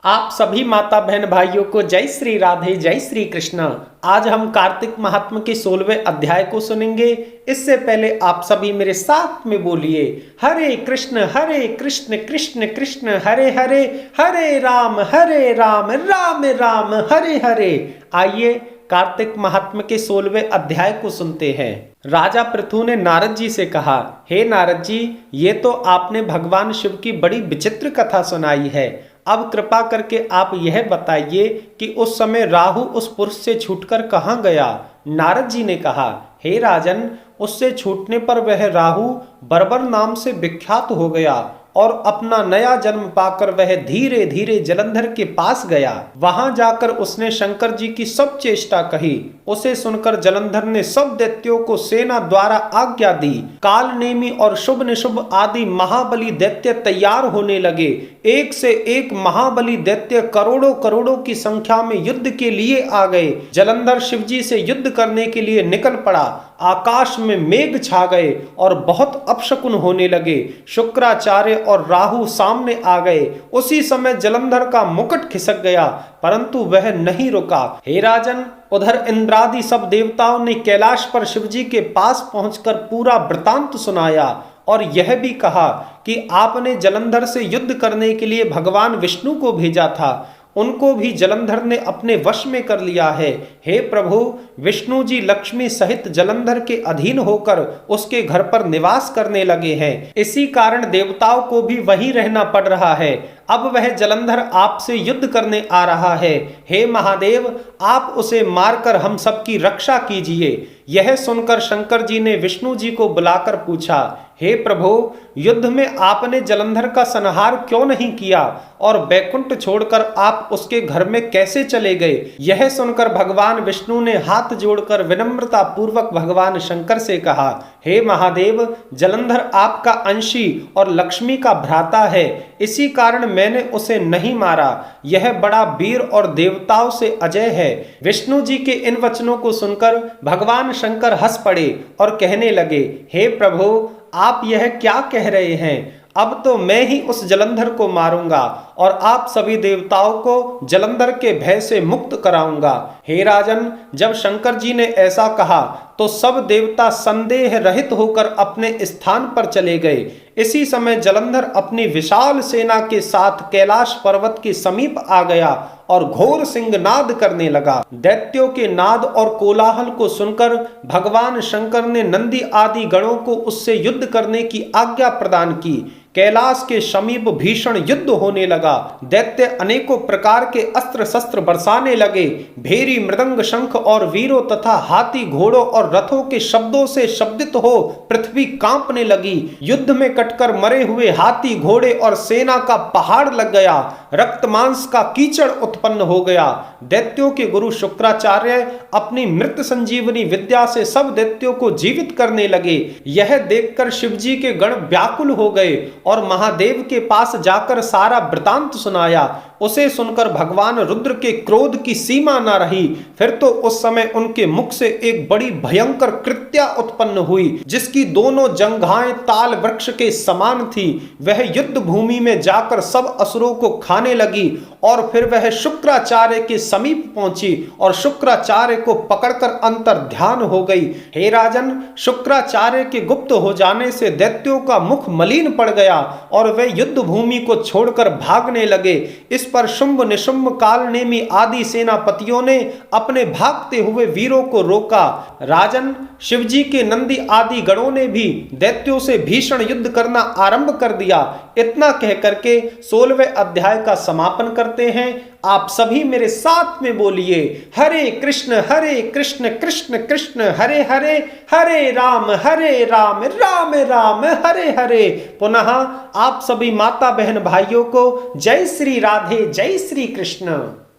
आप सभी माता बहन भाइयों को जय श्री राधे जय श्री कृष्ण। आज हम कार्तिक महात्म के 16वें अध्याय को सुनेंगे। इससे पहले आप सभी मेरे साथ में बोलिए हरे कृष्ण कृष्ण कृष्ण हरे हरे, हरे राम राम राम हरे हरे। आइए कार्तिक महात्म के 16वें अध्याय को सुनते हैं। राजा पृथु ने नारद जी से कहा, हे नारद जी, ये तो आपने भगवान शिव की बड़ी विचित्र कथा सुनाई है। अब कृपा करके आप यह बताइए कि उस समय राहु उस पुरुष से छूटकर कहाँ गया। नारद जी ने कहा, हे राजन, उससे छूटने पर वह राहु बर्बर नाम से विख्यात हो गया और अपना नया जन्म पाकर वह धीरे धीरे जलंधर के पास गया। वहां जाकर उसने शंकर जी की सब चेष्टा कही। उसे सुनकर जलंधर ने सब दैत्यों को सेना द्वारा आज्ञा दी। काल नेमी और शुभ निशुभ आदि महाबली दैत्य तैयार होने लगे। एक से एक महाबली दैत्य करोड़ों करोड़ों की संख्या में युद्ध के लिए आ गए। जलंधर शिवजी से युद्ध करने के लिए निकल पड़ा। आकाश में मेघ छा गए और बहुत अपशकुन होने लगे। शुक्राचार्य और राहु सामने आ गए। उसी समय जलंधर का मुकुट खिसक गया, परंतु वह नहीं रुका। हे राजन, उधर इंद्रादि सब देवताओं ने कैलाश पर शिवजी के पास पहुंचकर पूरा वृतांत सुनाया और यह भी कहा कि आपने जलंधर से युद्ध करने के लिए भगवान विष्णु को भेजा था। उनको भी जलंधर ने अपने वश में कर लिया है। हे प्रभु, विष्णु जी लक्ष्मी सहित जलंधर के अधीन होकर उसके घर पर निवास करने लगे हैं। इसी कारण देवताओं को भी वहीं रहना पड़ रहा है। अब वह जलंधर आपसे युद्ध करने आ रहा है। हे महादेव, आप उसे मारकर हम सबकी रक्षा कीजिए। यह सुनकर शंकर जी ने विष्णु जी को बुलाकर पूछा, हे प्रभु, युद्ध में आपने जलंधर का संहार क्यों नहीं किया और बैकुंठ छोड़कर आप उसके घर में कैसे चले गए। यह सुनकर भगवान विष्णु ने हाथ जोड़कर विनम्रता पूर्वक भगवान शंकर से कहा, हे महादेव, जलंधर आपका अंशी और लक्ष्मी का भ्राता है, इसी कारण मैंने उसे नहीं मारा। यह बड़ा वीर और देवताओं से अजय है। विष्णु जी के इन वचनों को सुनकर भगवान शंकर हंस पड़े और कहने लगे, हे प्रभु, आप यह क्या कह रहे हैं। अब तो मैं ही उस जलंधर को मारूंगा और आप सभी देवताओं को जलंधर के भय से मुक्त कराऊंगा। हे राजन, जब शंकर जी ने ऐसा कहा तो सब देवता संदेह रहित होकर अपने स्थान पर चले गए। इसी समय जलंधर अपनी विशाल सेना के साथ कैलाश पर्वत के समीप आ गया और घोर सिंहनाद करने लगा। दैत्यों के नाद और कोलाहल को सुनकर भगवान शंकर ने नंदी आदि गणों को उससे युद्ध करने की आज्ञा प्रदान की। कैलाश के समीप भीषण युद्ध होने लगा। दैत्य अनेकों प्रकार के अस्त्र शस्त्र बरसाने लगे। भेरी, मृदंग, शंख और वीरों तथा हाथी, घोड़ों और रथों के शब्दों से शब्दित हो पृथ्वी कांपने लगी। युद्ध में कटकर मरे हुए हाथी, घोड़े और सेना का पहाड़ लग गया। रक्त मांस का कीचड़ उत्पन्न हो गया। दैत्यों के गुरु शुक्राचार्य अपनी मृत संजीवनी विद्या से सब दैत्यों को जीवित करने लगे। यह देखकर शिवजी के गण व्याकुल हो गए और महादेव के पास जाकर सारा वृतांत सुनाया। उसे सुनकर भगवान रुद्र के क्रोध की सीमा न रही। फिर तो उस समय उनके मुख से एक बड़ी भयंकर कृत्या उत्पन्न हुई, जिसकी दोनों जंघाएं ताल वृक्ष के समान थी। वह युद्ध भूमि में जाकर सब असुरों को खाने लगी और फिर वह शुक्राचार्य के समीप पहुंची और शुक्राचार्य को पकड़कर अंतर ध्यान हो गई। हे राजन, शुक्राचार्य के गुप्त हो जाने से दैत्यों का मुख मलिन पड़ गया और वे युद्ध भूमि को छोड़कर भागने लगे। इस पर शुंभ निशुंभ काल नेमी आदि सेनापतियों ने अपने भागते हुए वीरों को रोका। राजन, शिवजी के नंदी आदि गणों ने भी दैत्यों से भीषण युद्ध करना आरंभ कर दिया। इतना कह करके 16वें अध्याय का समापन करते हैं। आप सभी मेरे साथ में बोलिए हरे कृष्ण कृष्ण कृष्ण हरे हरे, हरे राम राम राम हरे हरे। पुनः आप सभी माता बहन भाइयों को जय श्री राधे जय श्री कृष्ण।